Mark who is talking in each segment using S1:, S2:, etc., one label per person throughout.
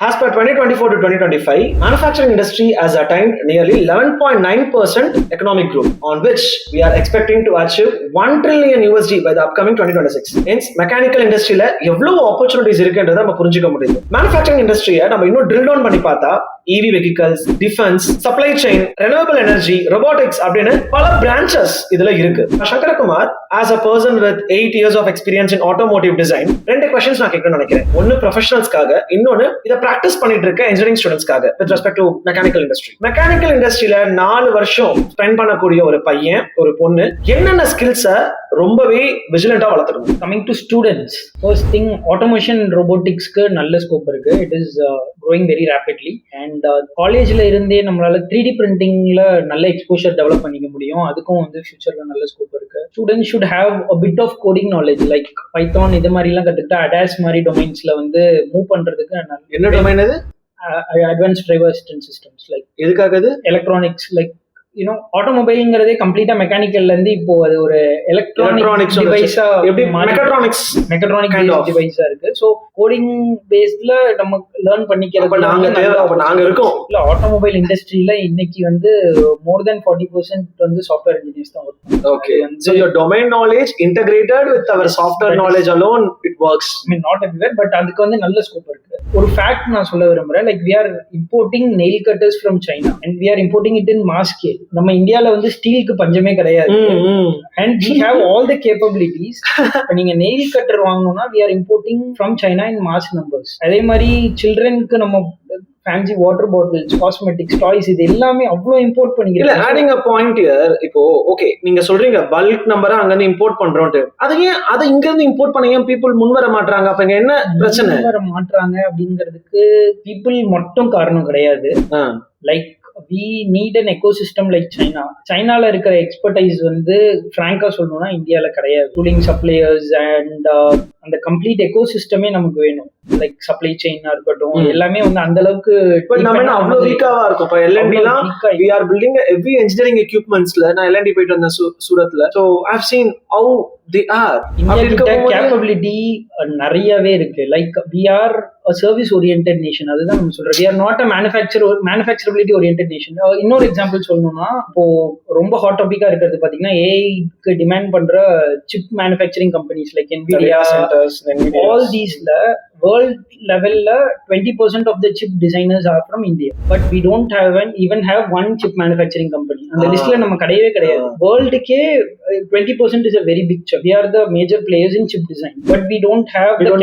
S1: As per 2024 to 2025, manufacturing industry has attained nearly 11.9% economic growth, on which we are expecting to achieve $1 trillion by the upcoming 2026. Hence, mechanical industry la எவ்வளவு opportunities இருக்குன்றத நம்ம புரிஞ்சுக்க முடியுது. Manufacturing industry நம்ம இன்னும் drill down பண்ணி பார்த்தா EV vehicles, defense, supply chain, renewable energy, robotics அப்படின்னு பல branches இதுல இருக்கு. Sankarakumar as a person with 8 years of experience in automotive design, ரெண்டு questions நான் கேட்கணும்னு நினைக்கிறேன். ஒன்னு professionalsக்காக, இன்னொன்னு இத practice பண்ணிட்டு இருக்க engineering studentsக்காக with respect to mechanical industry. Mechanical industryல 4 வருஷம் ஸ்பெண்ட் பண்ணக்கூடிய ஒரு பையன் ஒரு பொண்ணு என்னென்ன ஸ்கில்ஸை ரொம்பவே விஜிலண்டா வளர்த்துக்கணும்?
S2: Coming to students, first thing automation ரோபோட்டிக்ஸ்க்கு நல்ல ஸ்கோப் இருக்கு. It is growing very rapidly and காலேஜ்ல இருந்தே நம்மளால 3D பிரிண்டிங்ல நல்ல எக்ஸ்போஷர் டெவலப் பண்ணிக்க முடியும். அதுக்கும் வந்து ஃபியூச்சர்ல நல்ல ஸ்கோப் இருக்கு. Students should have a bit of coding knowledge like Python இது மாதிரி எல்லாம் கத்துக்கிட்டா அடாஸ் மாதிரி டொமைன்ஸ்ல வந்து மூவ் பண்றதுக்கு
S1: என்ன டொமைன் அது?
S2: Advanced driver assistant systems like
S1: எதுக்காக அது?
S2: எலக்ட்ரானிக்ஸ் லைக் ஆட்டோமொபைல்ங்கிறதே கம்ப்ளீட்டா மெக்கானிக்கல்ல இருந்து இப்போ அது ஒரு எலக்ட்ரானிக் டிவைஸா மெக்காட்ரானிக் டிவைஸா இருக்கு. சோ கோடிங் பேஸ்ட்ல நம்ம லேர்ன் பண்ணிக்கிறது
S1: நாங்க இருக்கோம்.
S2: இல்ல ஆட்டோமொபைல் இண்டஸ்ட்ரியில இன்னைக்கு வந்து மோர் தென் 40% வந்து சாஃப்ட்வேர் இன்ஜினியர்ஸ் தான் ஒர்க் பண்றாங்க.
S1: Okay, so your domain knowledge integrated with our software knowledge alone it works.
S2: I mean not everywhere, but அதுக்கு வந்து நல்ல ஸ்கோப் இருக்கு. ஒரு ஃபேக்ட் நான் சொல்ல விரும்புறேன், like we are importing nail cutters from China and we are importing it in mass scale. நம்ம இந்தியால வந்து ஸ்டீலுக்கு பஞ்சமே கிடையாது and we have all the capabilities. நீங்க நெயில் கட்டர் வாங்கணும்னா we are importing from China in mass numbers. அதே மாதிரி சில்ட்ரனுக்கு நம்ம fancy water bottles, cosmetics, toys இது எல்லாமே அவ்வளோ இம்போர்ட் பண்ணிக்கிறோம்.
S1: இல்ல ஆடிங் அ பாயிண்ட் ஹியர், இப்போ ஓகே நீங்க சொல்றீங்க பல்க் நம்பரா அங்க இருந்து இம்போர்ட் பண்றோம்ட்டு, அது ஏன் அதை இங்க இருந்து இம்போர்ட் பண்ண ஏன் பீப்புள் முன் வர மாட்டாங்க? அப்ப இங்க என்ன பிரச்சனை?
S2: வர மாட்டாங்க அப்படிங்கிறதுக்கு பீப்புள் மட்டும் காரணம் கிடையாது. Like we need an ecosystem like China. சைனால இருக்கிற எக்ஸ்பர்டைஸ் வந்து ஃப்ராங்கா சொல்லணும்னா இந்தியால கிடையாது. டூலிங் சப்ளையர்ஸ் அண்ட் அந்த கம்ப்ளீட் எக்கோசிஸ்டமே நமக்கு வேணும். லைக் சப்ளை செயினா இருக்கட்டும் எல்லாமே வந்து அந்த அளவுக்கு
S1: அவ்வளவு வீக்காவா இருக்கும். இப்ப எல்என்டிலாம் we are building heavy engineering equipmentsல நான் எல்என்டி போயிட்டு வந்தேன் சூரத்ல. So I've seen how they are.
S2: India கிட்ட கேப்பபிலிட்டி நிறையவே இருக்கு. Like we are a service oriented nation. அதுதான் நம்ம சொல்றோம். we are not a manufacturability oriented nation. இன்னொரு எக்ஸாம்பிள் சொல்லணும்னா இப்போ ரொம்ப ஹாட் டாபிக்கா இருக்கிறது பாத்தீங்கன்னா ஏஐக்கு டிமாண்ட் பண்ற chip manufacturing companies like NVIDIA, all these world level 20% of the chip designers are from India, but we don't even have one chip manufacturing company. அந்த லிஸ்ட்ல நம்ம கிடையவே கிடையாது. வேர்ல்டுக்கே 20% is a very big chunk. We are the major players in chip design, but we don't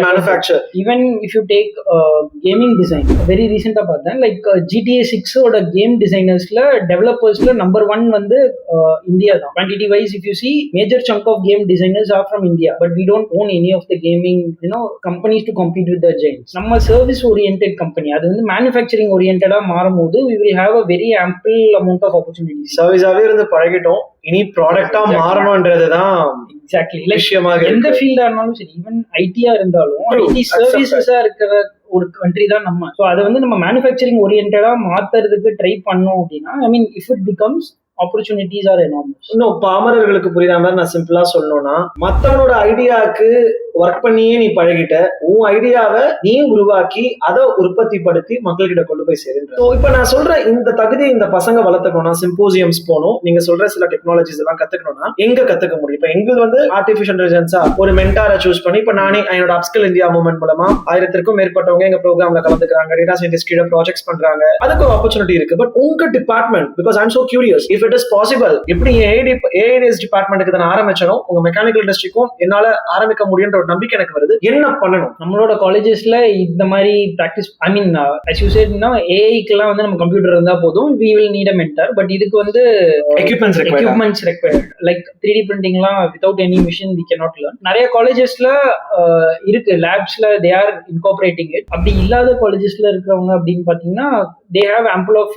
S2: manufacture. Even if you take gaming design, very recent பார்த்தேன் like GTA 6 ஓட game டிசைனர்ஸ்ல டெவலப்பர்ஸ்ல number 1 வந்து India தான். Quantity wise if you see major chunk of game designers are from India, but we don't own any of the gaming companies to compete with the giants. நம்ம service oriented company, அது வந்து manufacturing ஓரியன்டா மாறும்போது we will have a very ample amount of opportunities.
S1: சர்வீஸாவே இருந்து பழகிட்டோம், இனி ப்ராடக்ட்டா மாறணும்ன்றதுதான்
S2: exactly like எந்த ஃபீல்டா இருந்தாலும் சரி, ஈவன் ஐடியா இருந்தாலும் ஐடி சர்வீசஸா இருக்கிற ஒரு கண்ட்ரி தான் நம்ம. ஸோ அதை வந்து நம்ம மேனுஃபேக்சரிங் ஓரியன்டா மாத்துறதுக்கு ட்ரை பண்ணோம் அப்படின்னா I mean if it becomes opportunities are enormous.
S1: இன்னும் பாமரர்களுக்கு புரியுற மாதிரி நான் சிம்பிளா சொல்லணும்னா, மத்தவனோட ஐடியாவுக்கு ஒர்க் பண்ணியே நீ பழகிட்ட, உன் ஐடியாவை நீ உருவாக்கி அதை உற்பத்தி படுத்தி மக்கள்கிட்ட கொண்டு போய் சேருன்ற. ஸோ இப்போ நான் சொல்ற இந்த தகுதியை இந்த பசங்க வளர்த்துக்கணும்னா சிம்போசியம்ஸ் போகணும். நீங்க சொல்ற சில டெக்னாலஜிஸ் எல்லாம் கத்துக்கணும்னா எங்க கத்துக்க முடியும்? இப்போ எங்களுக்கு வந்து ஆர்டிஃபிஷியல் இன்டெலிஜென்ஸா ஒரு மென்டாரை சூஸ் பண்ணி இப்போ நானே என்னோட அப்ஸ்கில் இந்தியா மூவ்மெண்ட் மூலமா 1000க்கும் மேற்பட்டவங்க எங்க ப்ரோக்ராம்ல கலந்துக்கிறாங்க, டேட்டா சயின்டிஸ்ட் கீழே ப்ராஜெக்ட்ஸ் பண்றாங்க. அதுக்கு ஒரு ஆப்பர்ச்சுனிட்டி இருக்கு. பட் உங்க department, because I am so curious if it is possible, எப்படி ஏஐடிஎஸ் டிபார்ட்மெண்ட்டுக்கு தான் ஆரம்பிச்சனோ உங்க மெக்கானிக்கல் இண்டஸ்ட்ரிக்கும் என்னால ஆரம்பிக்க முடியுன்ற ஒரு நம்பிக்கை எனக்கு வருது. என்ன பண்ணணும்?
S2: நம்மளோட காலேஜஸ்ல இந்த மாதிரி practice, I mean as you said ஏஐக்குலாம் வந்து நம்ம கம்ப்யூட்டர் இருந்தா போதும், we will need a mentor. But இதுக்கு வந்து equipments required. Like 3D printingலாம் without any machine we cannot learn. நிறைய காலேஜஸ்ல இருக்கு, லேப்ஸ்ல they are incorporating it. அப்படி இல்லாத காலேஜஸ்ல இருக்கிறவங்க அப்படின்னு பாத்தீங்கன்னா they have ample of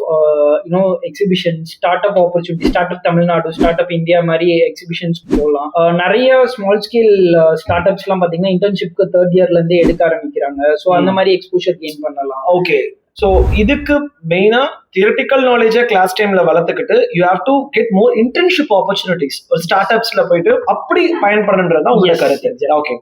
S2: exhibitions, startup opportunities, startup Tamil Nadu, startup India மாதிரி எக்ஸிபிஷன்ஸ் போகலாம். நிறைய ஸ்மால் ஸ்கேல் ஸ்டார்ட் எல்லாம் பாத்தீங்கன்னா இன்டர்ன்ஷிப்க்கு 3rd இயர்ல இருந்தே எடுக்க ஆரம்பிக்கிறாங்க. ஸோ அந்த மாதிரி எக்ஸ்போஷர் கெயின் பண்ணலாம்.
S1: ஓகே, ஸோ இதுக்கு மெயினா தியரிட்டிக்கல் நாலேஜை கிளாஸ் டைம்ல வளர்த்துக்கிட்டு you have to get more internship opportunities ஒரு ஸ்டார்ட் அப்ஸ்ல போயிட்டு அப்படி பயன்படுறதுதான் உங்களோட கருத்து. ஓகே.